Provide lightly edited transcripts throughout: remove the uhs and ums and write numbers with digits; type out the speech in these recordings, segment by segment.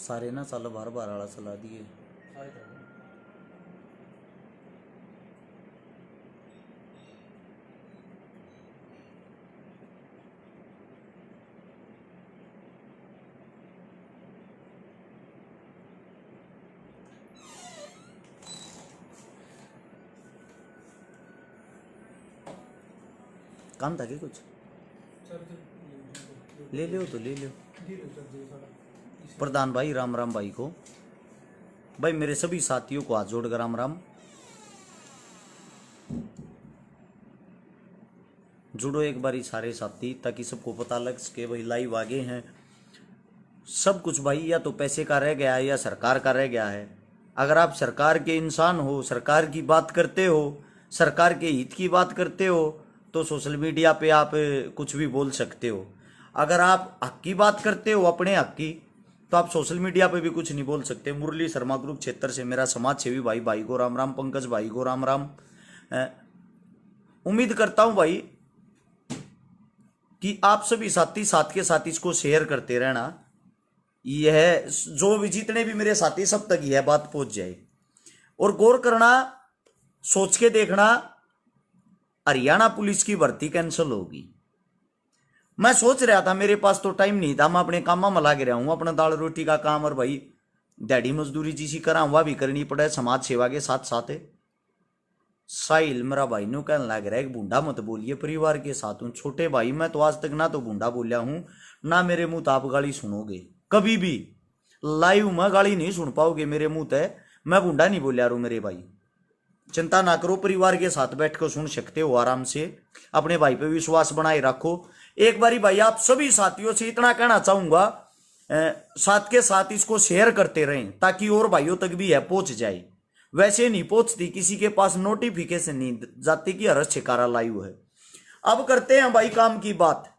सारे ना साल बार बार वाला सला दिए। काम था क्या कुछ? ले लो तो ले लो। प्रधान भाई राम राम भाई को, भाई मेरे सभी साथियों को हाथ जोड़कर राम राम। जुड़ो एक बारी सारे साथी, ताकि सबको पता लग सके भाई लाइव आगे हैं। सब कुछ भाई या तो पैसे का रह गया है या सरकार का रह गया है। अगर आप सरकार के इंसान हो, सरकार की बात करते हो, सरकार के हित की बात करते हो, तो सोशल मीडिया पे आप कुछ भी बोल सकते हो। अगर आप हक की बात करते हो, अपने हक की, तो आप सोशल मीडिया पे भी कुछ नहीं बोल सकते। मुरली शर्मा ग्रुप क्षेत्र से मेरा समाज सेवी भाई को राम राम, पंकज भाई को राम राम। उम्मीद करता हूं भाई कि आप सभी साथी साथ के साथ इसको शेयर करते रहना। यह जो भी जितने भी मेरे साथी सब तक यह बात पहुंच जाए। और गौर करना, सोच के देखना, हरियाणा पुलिस की भर्ती कैंसिल होगी। मैं सोच रहा था, मेरे पास तो टाइम नहीं था, मैं अपने काम में लग रहा हूं, अपना दाल रोटी का काम, और भाई दिहाड़ी मजदूरी जिसी करा वह भी करनी पड़े समाज सेवा के साथ साथ। साहिल मेरा भाई नो कहने लग रहा है कि बूढ़ा मत बोलिए, परिवार के साथ हूं। छोटे भाई मैं तो आज तक ना तो बूढ़ा बोलिया हूं, ना मेरे मुंह आप गाली सुनोगे कभी भी। लाइव में गाली नहीं सुन पाओगे मेरे मुंह तय। मैं बूढ़ा नहीं बोलिया रू मेरे भाई, चिंता ना करो, परिवार के साथ बैठ कर सुन सकते हो आराम से। अपने भाई पे विश्वास बनाए रखो। एक बारी भाई आप सभी साथियों से इतना कहना चाहूंगा, साथ के साथ इसको शेयर करते रहें, ताकि और भाइयों तक भी है पहुंच जाए। वैसे नहीं पहुंचती, किसी के पास नोटिफिकेशन नहीं जाती कि हर शिकारा लाइव है। अब करते हैं भाई काम की बात।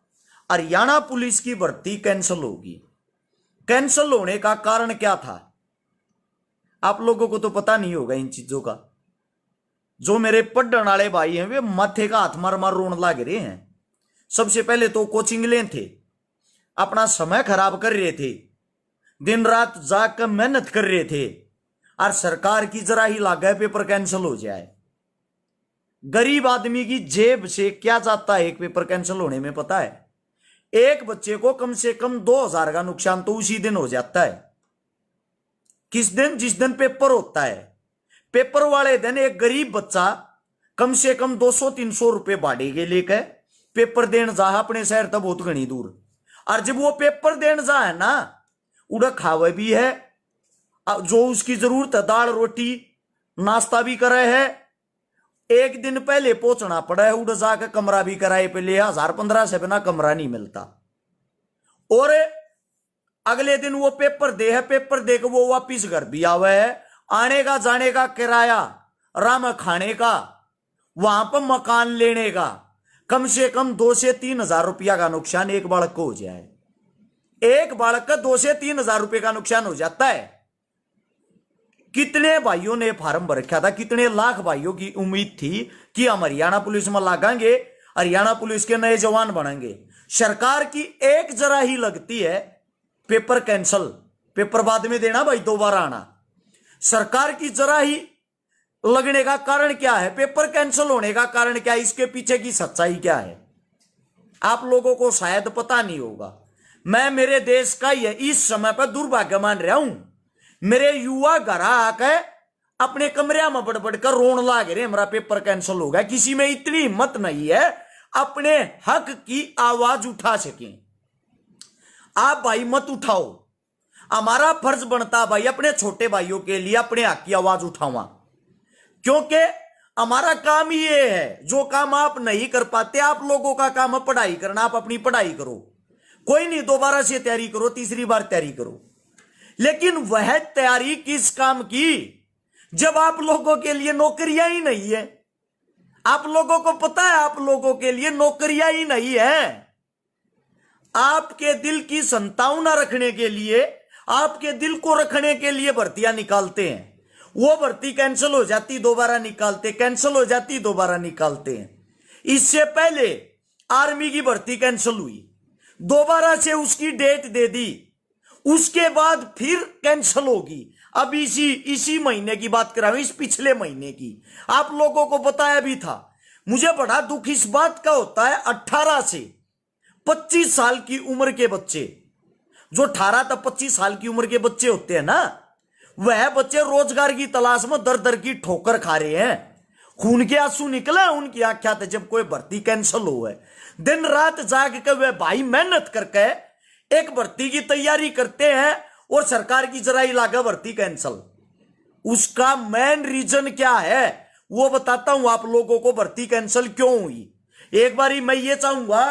हरियाणा पुलिस की भर्ती कैंसिल होगी। कैंसिल होने का कारण क्या था? आप लोगों को तो पता नहीं होगा इन चीजों का। जो मेरे पढ़ने वाले भाई हैं वे माथे का हाथ मार मार रोने लग रहे हैं। सबसे पहले तो कोचिंग ले थे, अपना समय खराब कर रहे थे, दिन रात जाग कर मेहनत कर रहे थे, और सरकार की जरा ही लागे पेपर कैंसिल हो जाए। गरीब आदमी की जेब से क्या जाता है एक पेपर कैंसिल होने में, पता है? एक बच्चे को कम से कम 2000 का नुकसान तो उसी दिन हो जाता है। किस दिन? जिस दिन पेपर होता है। पेपर वाले दिन एक गरीब बच्चा कम से कम 200-300 रुपए भाड़े के लेकर पेपर देने जा अपने शहर तक बहुत घनी दूर। और जब वो पेपर देने जा है ना, उड़ा खावे भी है, जो उसकी जरूरत है, दाल रोटी नाश्ता भी करे है। एक दिन पहले पहुंचना पड़ा है, उड़ जाकर कमरा भी कराए पे ले 1000-1500 से बिना कमरा नहीं मिलता। और अगले दिन वो पेपर दे है, पेपर देकर वो वापिस घर भी आवे है। आने का जाने का किराया, राम खाने का, वहां पर मकान लेने का, कम से कम 2 से 3 हजार रुपया का नुकसान एक बालक को हो जाए। एक बालक का 2 से 3 हजार रुपये का नुकसान हो जाता है। कितने भाइयों ने फार्म भर रखा था, कितने लाख भाइयों की उम्मीद थी कि हम हरियाणा पुलिस में लगाएंगे, हरियाणा पुलिस के नए जवान बनेंगे। सरकार की एक जरा ही लगती है पेपर कैंसिल, पेपर बाद में देना भाई, दोबारा आना। सरकार की जरा ही लगने का कारण क्या है? पेपर कैंसिल होने का कारण क्या है? इसके पीछे की सच्चाई क्या है? आप लोगों को शायद पता नहीं होगा। मैं मेरे देश का ही इस समय पर दुर्भाग्य मान रहा हूं। मेरे युवा घर आकर अपने कमरे में बड़बड़ कर रोन लाग रहे, हमारा पेपर कैंसिल हो गया। किसी में इतनी हिम्मत नहीं है अपने हक की आवाज उठा सके। आप भाई मत उठाओ। हमारा फर्ज बनता भाई अपने छोटे भाइयों के लिए अपने हक की आवाज उठावा, क्योंकि हमारा काम ही ये है। जो काम आप नहीं कर पाते, आप लोगों का काम है पढ़ाई करना। आप अपनी पढ़ाई करो, कोई नहीं, दोबारा से तैयारी करो, तीसरी बार तैयारी करो। लेकिन वह तैयारी किस काम की जब आप लोगों के लिए नौकरियां ही नहीं है? आप लोगों को पता है, आप लोगों के लिए नौकरियां ही नहीं है। आपके दिल की संतावना रखने के लिए, आपके दिल को रखने के लिए भर्तियां निकालते हैं। वो भर्ती कैंसिल हो जाती, दोबारा निकालते, कैंसिल हो जाती, दोबारा निकालते हैं। इससे पहले आर्मी की भर्ती कैंसिल हुई, दोबारा से उसकी डेट दे दी। उसके बाद फिर कैंसिल होगी। अब इसी महीने की बात कर रहा हूं, इस पिछले महीने की। आप लोगों को बताया भी था। मुझे बड़ा दुख इस बात का होता है, 18 से 25 साल की उम्र के बच्चे, जो 18 तक 25 साल की उम्र के बच्चे होते हैं ना, वह बच्चे रोजगार की तलाश में दर दर की ठोकर खा रहे हैं। खून के आंसू निकले उनकी आंखों से जब कोई भर्ती कैंसिल हो है। दिन रात जाग के वे भाई मेहनत करके एक भर्ती की तैयारी करते हैं और सरकार की जराई लागा भर्ती कैंसिल। उसका मेन रीजन क्या है वो बताता हूं आप लोगों को, भर्ती कैंसिल क्यों हुई। एक बारी मैं ये चाहूंगा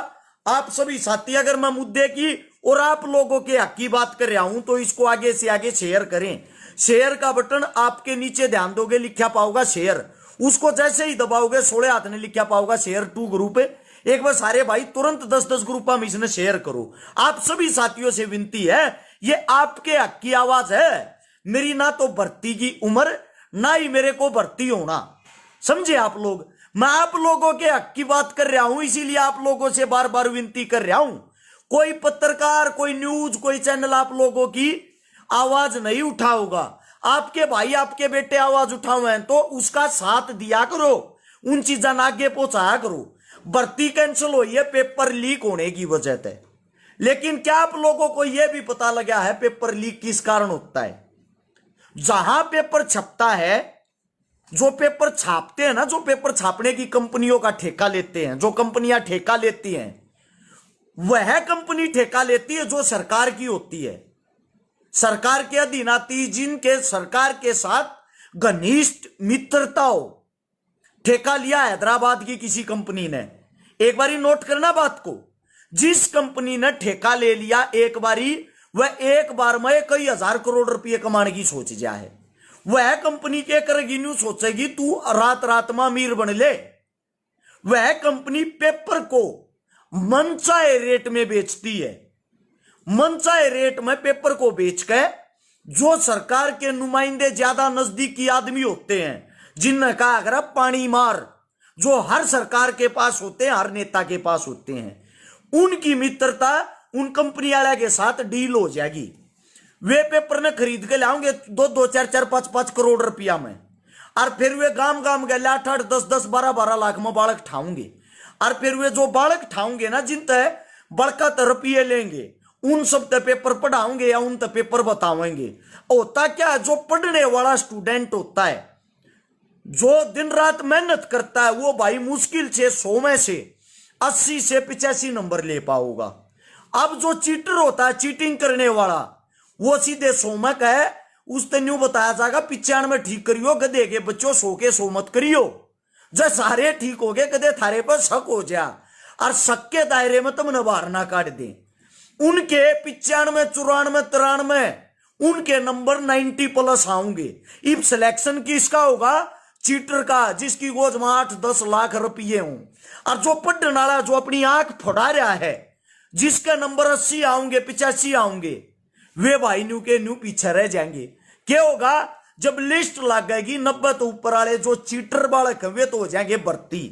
आप सभी साथी, अगर मैं मुद्दे की और आप लोगों के हक की बात कर रहा हूं तो इसको आगे से आगे शेयर करें। शेयर का बटन आपके नीचे ध्यान दोगे लिखा पाओगा शेयर, उसको जैसे ही दबाओगे 16 हाथ ने लिखा पाओगा शेयर टू ग्रुप। एक बार सारे भाई तुरंत 10-10 ग्रुप में इसने शेयर करो। आप सभी साथियों से विनती है, ये आपके हक की आवाज है। मेरी ना तो भर्ती की उम्र, ना ही मेरे को भर्ती होना, समझे आप लोग। मैं आप लोगों के हक की बात कर रहा हूं, इसीलिए आप लोगों से बार बार विनती कर रहा हूं। कोई पत्रकार, कोई न्यूज, कोई चैनल आप लोगों की आवाज नहीं उठाओगा। आपके भाई, आपके बेटे आवाज उठाओ हैं तो उसका साथ दिया करो, उन चीजों आगे पहुंचाया करो। भर्ती कैंसिल हुई है पेपर लीक होने की वजह से, लेकिन क्या आप लोगों को यह भी पता लगा है पेपर लीक किस कारण होता है? जहां पेपर छपता है, जो पेपर छापते हैं ना, जो पेपर छापने की कंपनियों का ठेका लेते हैं, जो कंपनियां ठेका लेती हैं, वह कंपनी ठेका लेती है जो सरकार की होती है, सरकार के अधीन आती, जिनके सरकार के साथ घनिष्ठ मित्रता हो। ठेका लिया हैदराबाद की किसी कंपनी ने, एक बारी नोट करना बात को, जिस कंपनी ने ठेका ले लिया एक बारी, वह एक बार में कई हजार करोड़ रुपए कमाने की सोच जा है। वह कंपनी के करेगी न्यू सोचेगी तू रात रात में अमीर बन ले। वह कंपनी पेपर को मनचाहे रेट में बेचती है। मनचाहे रेट में पेपर को बेच के जो सरकार के नुमाइंदे ज्यादा नजदीकी आदमी होते हैं, जिनने कहा अगर अब पानी मार, जो हर सरकार के पास होते हैं, हर नेता के पास होते हैं, उनकी मित्रता उन कंपनी वाले के साथ डील हो जाएगी। वे पेपर ने खरीद के लाओगे 2-2, 4-4, 5-5 करोड़ रुपया में, और फिर वे गांव गांव गए 8-8, 10-10, 12-12 लाख में बालक ठाऊंगे। और फिर वे जो बालक ठाऊंगे ना, जिन तय बड़का रुपये लेंगे, उन सब तक पेपर पढ़ाओगे या उन तक पेपर बताओगे। होता क्या है, जो पढ़ने वाला स्टूडेंट होता है, जो दिन रात मेहनत करता है, वो भाई मुश्किल से 100 में से 80 से 85 नंबर ले पाओगा। अब जो चीटर होता है, चीटिंग करने वाला, वो सीधे 100 में का है, उस दिन यूं बताया जाएगा 95 ठीक करियो, गधे के बच्चों 100 के 100 मत करियो। जब सारे ठीक हो गए, कदे थारे पर शक हो जा, और शक के दायरे में तुमने बाहर ना काट दे। उनके 95, 94, 93 उनके नंबर 90+ आऊंगे। इब सिलेक्शन किसका होगा? चीटर का, जिसकी गोद में 8-10 लाख रुपये हों। और जो पढ़ने वाला, जो अपनी आंख फुड़ा रहा है, जिसके नंबर 80 आऊंगे, 85 आऊंगे, वे भाई न्यू के न्यू पीछे रह जाएंगे। क्या होगा? जब लिस्ट लग जाएगी 90 तो ऊपर वाले जो चीटर बालक वे तो हो जाएंगे भर्ती।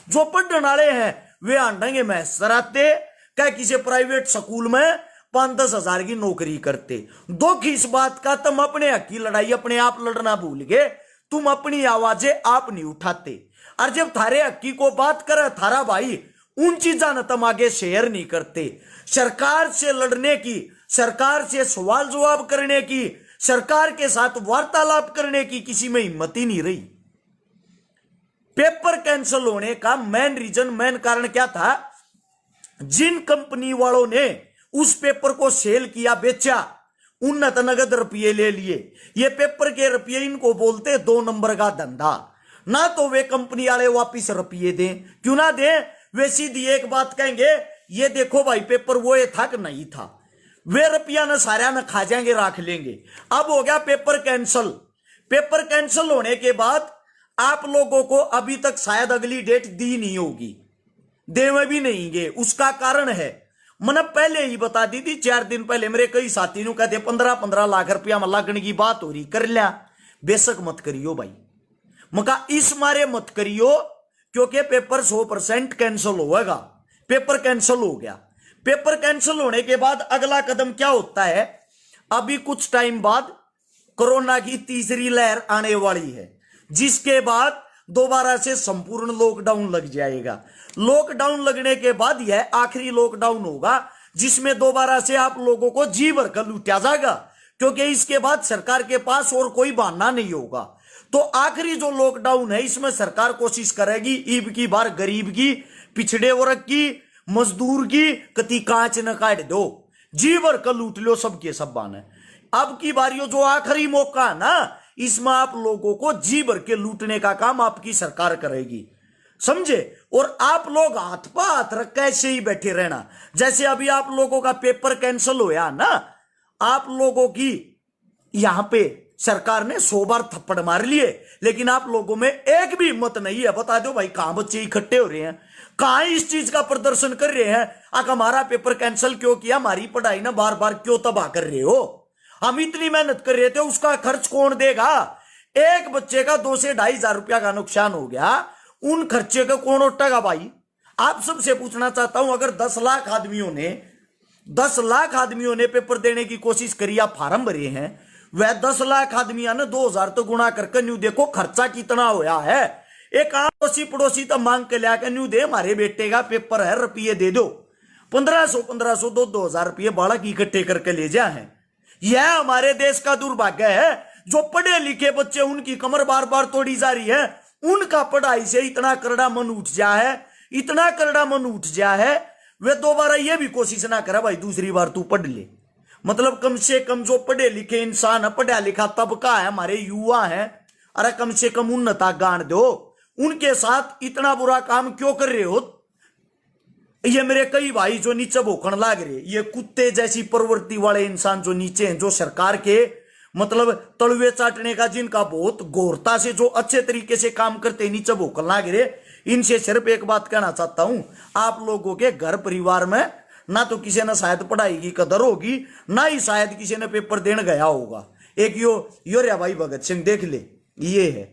जो पढ़ने वाले हैं वे आंडेंगे मैसराते, क्या किसी प्राइवेट स्कूल में 5-10 हजार की नौकरी करते। दुख इस बात का, तुम अपने हक की लड़ाई अपने आप लड़ना भूल गए, तुम अपनी आवाजें आप नहीं उठाते। और जब थारे हक की को बात करे थारा भाई, उन चीजा न तुम आगे शेयर नहीं करते। सरकार से लड़ने की, सरकार से सवाल जवाब करने की, सरकार के साथ वार्तालाप करने की किसी में हिम्मत ही नहीं रही। पेपर कैंसिल होने का मेन रीजन, मेन कारण क्या था? जिन कंपनी वालों ने उस पेपर को सेल किया, बेचा, उन नगद रुपये ले लिए। ये पेपर के रुपये इनको बोलते 2 नंबर का धंधा। ना तो वे कंपनी वाले वापिस रुपये दें, क्यों ना दें, वे सीधी एक बात कहेंगे, ये देखो भाई पेपर वो ये था कि नहीं था। वे रुपया न सारा न खा जाएंगे, राख लेंगे। अब हो गया पेपर कैंसिल। पेपर कैंसिल होने के बाद आप लोगों को अभी तक शायद अगली डेट दी नहीं होगी, देवे भी नहीं गे। उसका कारण है, मैंने पहले ही बता दी थी, 4 दिन पहले मेरे कई साथी ने कहते 15-15 लाख रुपया में लगने की बात हो रही, कर लिया। बेशक मत करियो भाई, मका इस मारे मत करियो, क्योंकि पेपर 100% कैंसिल होगा। पेपर कैंसिल हो गया। पेपर कैंसिल होने के बाद अगला कदम क्या होता है? अभी कुछ टाइम बाद कोरोना की तीसरी लहर आने वाली है, जिसके बाद दोबारा से संपूर्ण लॉकडाउन लग जाएगा। लॉकडाउन लगने के बाद यह आखिरी लॉकडाउन होगा जिसमें दोबारा से आप लोगों को जी भर कर लूटा जाएगा, क्योंकि इसके बाद सरकार के पास और कोई बहाना नहीं होगा। तो आखिरी जो लॉकडाउन है इसमें सरकार कोशिश करेगी ईब की बार गरीब की, पिछड़े वर्ग की, मजदूर की कति कांच न काट दो, जी भर कर लूट लो सबके सब बाने। अब की बारियों जो आखिरी मौका है ना, इसमें आप लोगों को जी भर के लूटने का काम आपकी सरकार करेगी, समझे। और आप लोग हाथ पर हाथ रख कैसे ही बैठे रहना। जैसे अभी आप लोगों का पेपर कैंसिल होया ना, आप लोगों की यहां पे सरकार ने 100 बार थप्पड़ मार लिए, लेकिन आप लोगों में एक भी हिम्मत नहीं है। बता दो भाई, कहां बच्चे इकट्ठे हो रहे हैं, कहां इस चीज का प्रदर्शन कर रहे हैं, हमारा पेपर कैंसिल क्यों किया, हमारी पढ़ाई ना बार बार क्यों तबाह कर रहे हो, हम इतनी मेहनत कर रहे थे, उसका खर्च कौन देगा। एक बच्चे का 2 से 2.5 हजार रुपया का नुकसान हो गया, उन खर्चे का कौन उठाएगा भाई। आप सबसे पूछना चाहता हूं, अगर 10 लाख आदमियों ने पेपर देने की कोशिश करी या फार्म भरे हैं, वह 10 लाख आदमियों ने 2000 तो गुणा करके न्यू देखो खर्चा कितना होया है। एक आड़ोसी पड़ोसी तो मांग के लिया न्यू दे, हमारे बेटे का पेपर है, रुपये दे दो, 1500 2,000 रुपये बालक इकट्ठे करके ले जा है। यह हमारे देश का दुर्भाग्य है, जो पढ़े लिखे बच्चे उनकी कमर बार बार तोड़ी जा रही है, उनका पढ़ाई से इतना करड़ा मन उठ जा है, वे दोबारा ये भी कोशिश ना करे भाई दूसरी बार तू पढ़ ले। मतलब कम से कम जो पढ़े लिखे इंसान है, पढ़ा लिखा तबका है, हमारे युवा है, अरे कम से कम उन्नता गान दो। उनके साथ इतना बुरा काम क्यों कर रहे हो। ये मेरे कई भाई जो नीचे भोखण लाग रहे, ये कुत्ते जैसी प्रवृत्ति वाले इंसान जो नीचे हैं, जो सरकार के मतलब तलवे चाटने का जिनका बहुत घोरता से जो अच्छे तरीके से काम करते नीचे भोखण लाग रहे, इनसे सिर्फ एक बात कहना चाहता हूं, आप लोगों के घर परिवार में ना तो किसी ने शायद पढ़ाई की कदर होगी, ना ही शायद किसी ने पेपर देने गया होगा। एक यो रे भाई भगत सिंह देख ले, ये है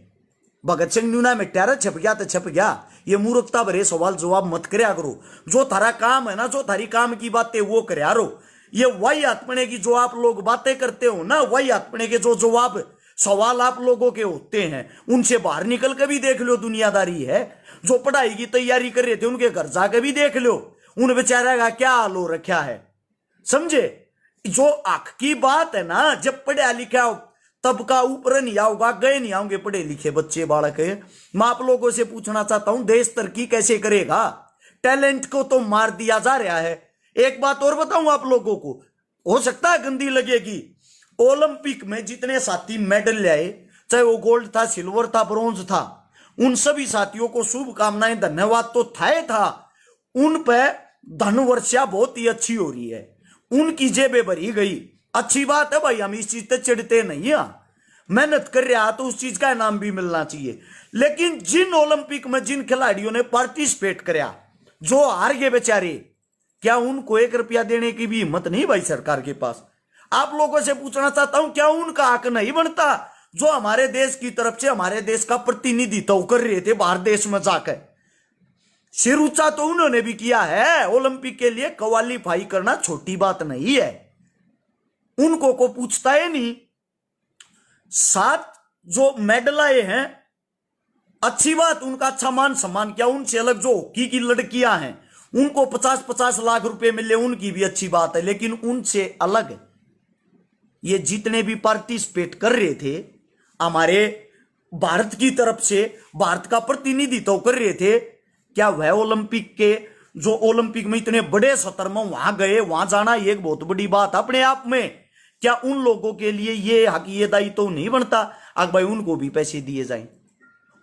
भगत सिंह न्यूना में ट्यारा छप गया तो छप गया। ये मूर्खता भरे सवाल जवाब मत करया करो, जो थारा काम है ना, जो थारी काम की बातें वो करया रो। ये वही आत्मने की जो आप लोग बातें करते हो ना, वही आत्मने के जो जवाब सवाल आप लोगों के होते हैं, उनसे बाहर निकल कर भी देख लो दुनियादारी है। जो पढ़ाई की तैयारी कर रहे थे उनके घर जाकर भी देख लो, उन बेचारा का क्या हाल हो रखा है, समझे। जो आंख की बात है ना, जब पढ़ा लिखा तबका ऊपर नहीं आओगा, गए नहीं आओगे पढ़े लिखे बच्चे बालक है। मैं आप लोगों से पूछना चाहता हूं, देश तरक्की कैसे करेगा। टैलेंट को तो मार दिया जा रहा है। एक बात और बताऊं आप लोगों को, हो सकता है गंदी लगेगी, ओलंपिक में जितने साथी मेडल लाए, चाहे वो गोल्ड था, सिल्वर था, ब्रॉन्ज था, उन सभी साथियों को शुभकामनाएं, धन्यवाद तो था। उन पे धन वर्षा बहुत ही अच्छी हो रही है, उनकी जेबें भरी गई, अच्छी बात है भाई, हम इस चीज पे चिढ़ते नहीं है। मेहनत कर रहा तो उस चीज का इनाम भी मिलना चाहिए। लेकिन जिन ओलंपिक में जिन खिलाड़ियों ने पार्टिसिपेट कराया, जो हार गए बेचारे, क्या उनको 1 रुपया देने की भी हिम्मत नहीं भाई सरकार के पास। आप लोगों से पूछना चाहता हूं, क्या उनका हक नहीं बनता जो हमारे देश की तरफ से हमारे देश का प्रतिनिधित्व कर रहे थे बाहर देश में जाकर। सिर ऊंचा तो उन्होंने भी किया है। ओलंपिक के लिए क्वालिफाई करना छोटी बात नहीं है, उनको को पूछता है नहीं। 7 जो मेडल आए हैं, अच्छी बात, उनका अच्छा मान सम्मान किया। उनसे अलग जो हॉकी की लड़कियां हैं, उनको 50-50 लाख रुपए मिले, उनकी भी अच्छी बात है। लेकिन उनसे अलग ये जितने भी पार्टिसिपेट कर रहे थे हमारे भारत की तरफ से, भारत का प्रतिनिधित्व कर रहे थे, क्या वह ओलंपिक के जो ओलंपिक में इतने बड़े सत्र में वहां गए, वहां जाना एक बहुत बड़ी बात अपने आप में, क्या उन लोगों के लिए ये हक ये दायित्व तो नहीं बनता अगर भाई उनको भी पैसे दिए जाएं,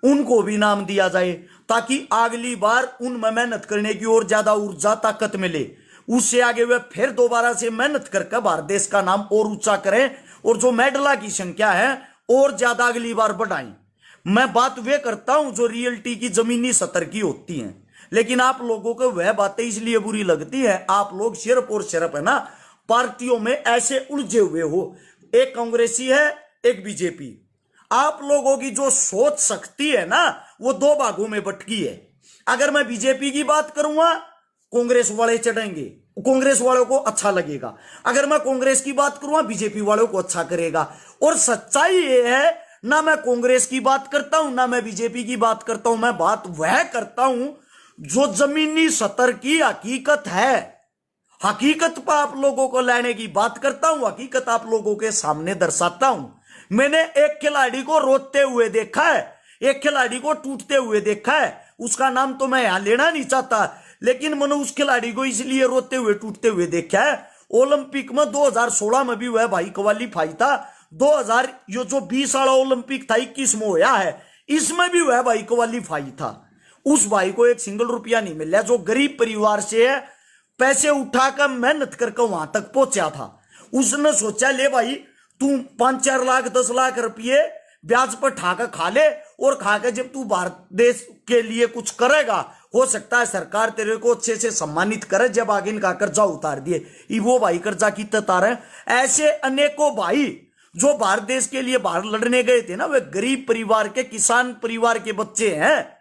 उनको भी नाम दिया जाए, ताकि अगली बार उनमें मेहनत करने की और ज्यादा ऊर्जा ताकत मिले, उससे आगे वे फिर दोबारा से मेहनत करके भारत देश का नाम और ऊंचा करें और जो मेडल की संख्या है और ज्यादा अगली बार बढ़ाएं। मैं बात वे करता हूं जो रियलिटी की जमीनी सतर की होती हैं, लेकिन आप लोगों को वह बातें इसलिए बुरी लगती है, आप लोग सिर्फ और सिर्फ है ना पार्टियों में ऐसे उलझे हुए हो, एक कांग्रेसी है एक बीजेपी। आप लोगों की जो सोच शक्ति है ना वो 2 भागों में बटकी है। अगर मैं बीजेपी की बात करूंगा कांग्रेस वाले चढ़ेंगे, कांग्रेस वालों को अच्छा लगेगा, अगर मैं कांग्रेस की बात करूं बीजेपी वालों को अच्छा करेगा। और सच्चाई ये है, ना मैं कांग्रेस की बात करता हूं ना मैं बीजेपी की बात करता हूं, मैं बात वह करता हूं जो जमीनी सतर की हकीकत है। हकीकत पर आप लोगों को लाने की बात करता हूं, हकीकत आप लोगों के सामने दर्शाता हूं। मैंने एक खिलाड़ी को रोते हुए देखा है, एक खिलाड़ी को टूटते हुए देखा है, उसका नाम तो मैं यहां लेना नहीं चाहता, लेकिन मैंने उस खिलाड़ी को इसलिए रोते हुए टूटते हुए देखा है। ओलंपिक में 2016 में भी वह भाई क्वालिफाई था, 2000 यो जो 20 वाला ओलंपिक था 21 में होया है, इसमें भी वह भाई क्वालिफाई था। उस भाई को एक सिंगल रुपया नहीं मिला, जो गरीब परिवार से है, पैसे उठाकर मेहनत करके वहां तक पहुंचा था। उसने सोचा ले भाई तू 5-4 लाख 10 लाख रुपये ब्याज पर ठाकर खा ले, और खाकर जब तू भारत देश के लिए कुछ करेगा, हो सकता है सरकार तेरे को अच्छे से सम्मानित करे। जब आगे इनका कर्जा उतार दिए, वो भाई कर्जा की तार है। ऐसे अनेकों भाई जो भारत देश के लिए बाहर लड़ने गए थे ना, वे गरीब परिवार के, किसान परिवार के बच्चे हैं।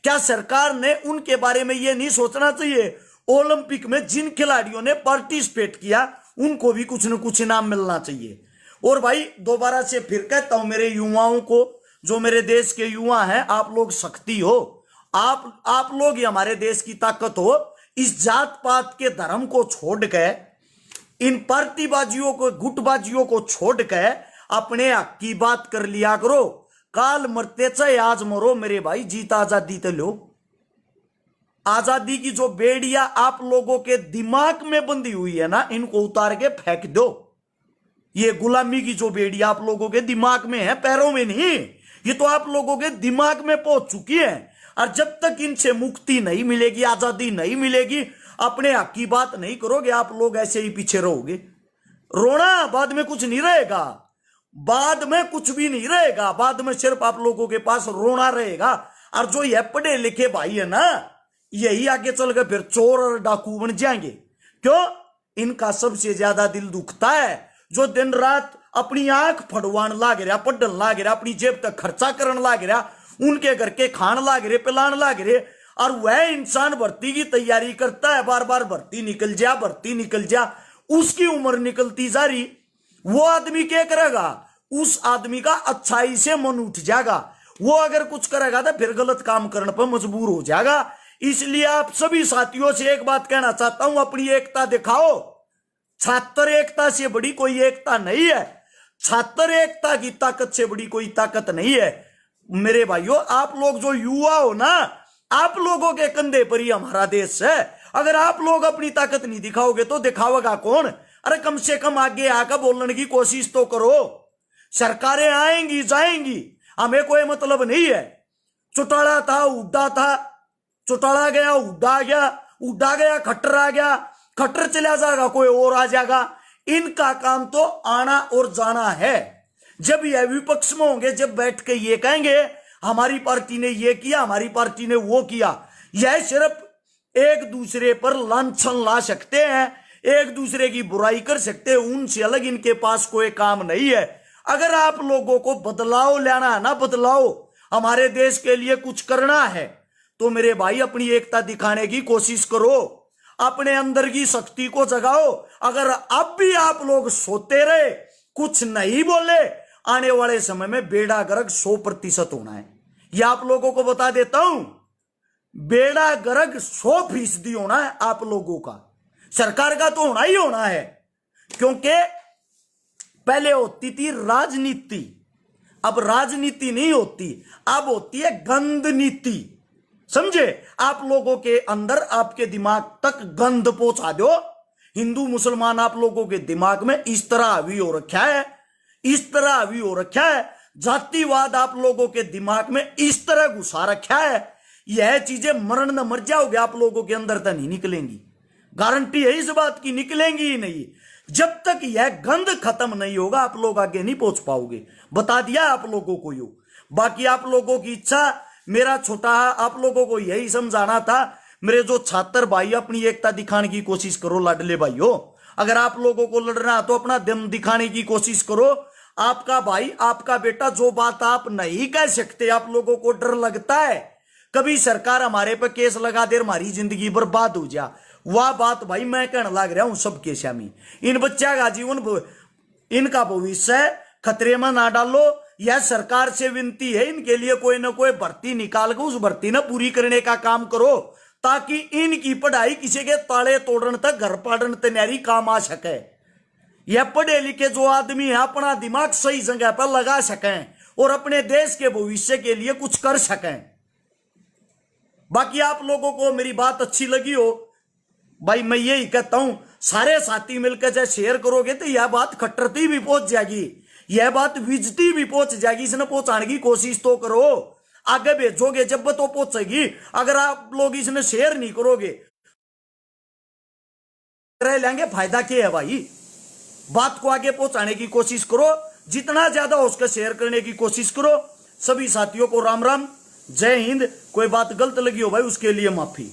क्या सरकार ने उनके बारे में ये नहीं सोचना चाहिए, ओलंपिक में जिन खिलाड़ियों ने पार्टिसिपेट किया उनको भी कुछ न कुछ इनाम मिलना चाहिए। और भाई दोबारा से फिर कहता हूं मेरे युवाओं को, जो मेरे देश के युवा हैं, आप लोग शक्ति हो, आप लोग ही हमारे देश की ताकत हो। इस जात पात के धर्म को छोड़ के, इन पार्टीबाजियों को, गुटबाजियों को छोड़ के अपने हक की बात कर लिया करो। काल मरते चाहे आज मरो मेरे भाई, जीत आजादी तो लो। आजादी की जो बेड़ियां आप लोगों के दिमाग में बंधी हुई है ना, इनको उतार के फेंक दो। ये गुलामी की जो बेड़ियां आप लोगों के दिमाग में है, पैरों में नहीं, ये तो आप लोगों के दिमाग में पहुंच चुकी है। और जब तक इनसे मुक्ति नहीं मिलेगी, आजादी नहीं मिलेगी, अपने हक की बात नहीं करोगे, आप लोग ऐसे ही पीछे रहोगे। रोना बाद में कुछ नहीं रहेगा, बाद में कुछ भी नहीं रहेगा, बाद में सिर्फ आप लोगों के पास रोना रहेगा। और जो ये पढ़े लिखे भाई है ना, यही आगे चल के फिर चोर और डाकू बन जाएंगे। क्यों? इनका सबसे ज्यादा दिल दुखता है जो दिन रात अपनी आंख फड़वान लाग रहा, पढ़न लाग रहा, अपनी जेब तक खर्चा करने लाग रहा, उनके घर के खान लाग रहे, पिलान लाग रहे, और वह इंसान भर्ती की तैयारी करता है, बार बार भर्ती निकल जा, भर्ती निकल जा, उसकी उम्र निकलती जा रही। वो आदमी क्या करेगा? उस आदमी का अच्छाई से मन उठ जाएगा, वो अगर कुछ करेगा तो फिर गलत काम करने पर मजबूर हो जाएगा। इसलिए आप सभी साथियों से एक बात कहना चाहता हूं, अपनी एकता दिखाओ। छात्र एकता से बड़ी कोई एकता नहीं है, छात्र एकता की ताकत से बड़ी कोई ताकत नहीं है। मेरे भाइयों, आप लोग जो युवा हो ना, आप लोगों के कंधे पर ही हमारा देश है। अगर आप लोग अपनी ताकत नहीं दिखाओगे तो दिखावेगा कौन? अरे कम से कम आगे आकर बोलने की कोशिश तो करो। सरकारें आएंगी जाएंगी, हमें कोई मतलब नहीं है। चौटाला था उड्डा था, चौटाला गया उड्डा गया, उड्डा गया खट्टर आ गया, खट्टर चला जाएगा कोई और आ जाएगा। इनका काम तो आना और जाना है। जब यह विपक्ष में होंगे, जब बैठ के ये कहेंगे हमारी पार्टी ने ये किया, हमारी पार्टी ने वो किया, यह सिर्फ एक दूसरे पर लांछन ला सकते हैं, एक दूसरे की बुराई कर सकते हैं, उनसे अलग इनके पास कोई काम नहीं है। अगर आप लोगों को बदलाव लाना है ना, बदलाव हमारे देश के लिए कुछ करना है, तो मेरे भाई अपनी एकता दिखाने की कोशिश करो, अपने अंदर की शक्ति को जगाओ। अगर अब भी आप लोग सोते रहे, कुछ नहीं बोले, आने वाले समय में बेड़ा गर्क 100% होना है। यह आप लोगों को बता देता हूं, बेड़ा गर्क 100% होना है आप लोगों का। सरकार का तो होना ही होना है, क्योंकि पहले होती थी राजनीति, अब राजनीति नहीं होती, अब होती है गंद नीति। समझे? आप लोगों के अंदर, आपके दिमाग तक गंद पहुंचा दो। हिंदू मुसलमान आप लोगों के दिमाग में इस तरह हावी हो रखा है, इस तरह हावी हो रखा है। जातिवाद आप लोगों के दिमाग में इस तरह घुसा रखा है, यह चीजें मरण न मर जाओगे आप लोगों के अंदर तो नहीं निकलेंगी। गारंटी है इस बात की, निकलेंगी ही नहीं। जब तक यह गंद खत्म नहीं होगा आप लोग आगे नहीं पहुंच पाओगे। बता दिया आप लोगों को यू। बाकी आप लोगों की इच्छा, मेरा छोटा आप लोगों को यही समझाना था। मेरे जो छात्र भाई, अपनी एकता दिखाने की कोशिश करो लाडले भाइयों। अगर आप लोगों को लड़ना है तो अपना दम दिखाने की कोशिश करो। आपका भाई, आपका बेटा, जो बात आप नहीं कह सकते, आप लोगों को डर लगता है कभी सरकार हमारे पर केस लगा दे, हमारी जिंदगी बर्बाद हो जा, वह बात भाई मैं कहने लग रहा हूं सबके सामने। इन बच्चा का जीवन, इनका भविष्य खतरे में ना डालो। यह सरकार से विनती है, इनके लिए कोई ना कोई भर्ती निकाल कर उस भर्ती ने पूरी करने का काम करो, ताकि इनकी पढ़ाई किसी के ताले तोड़ने तक घर पाड़न तैयारी काम आ सके। यह पढ़े लिखे जो आदमी है अपना दिमाग सही जगह पर लगा सकें और अपने देश के भविष्य के लिए कुछ कर सकें। बाकी आप लोगों को मेरी बात अच्छी लगी हो भाई, मैं यही कहता हूं सारे साथी मिलकर जब शेयर करोगे तो यह बात खट्टरती भी पहुंच जाएगी, यह बात विजती भी पहुंच जाएगी। इसने पहुंचाने की कोशिश तो करो, आगे भेजोगे जब तो पहुंचेगी। अगर आप लोग इसने शेयर नहीं करोगे रह लेंगे, फायदा क्या है भाई। बात को आगे पहुंचाने की कोशिश करो, जितना ज्यादा हो उसका शेयर करने की कोशिश करो। सभी साथियों को राम राम, जय हिंद। कोई बात गलत लगी हो भाई उसके लिए माफी।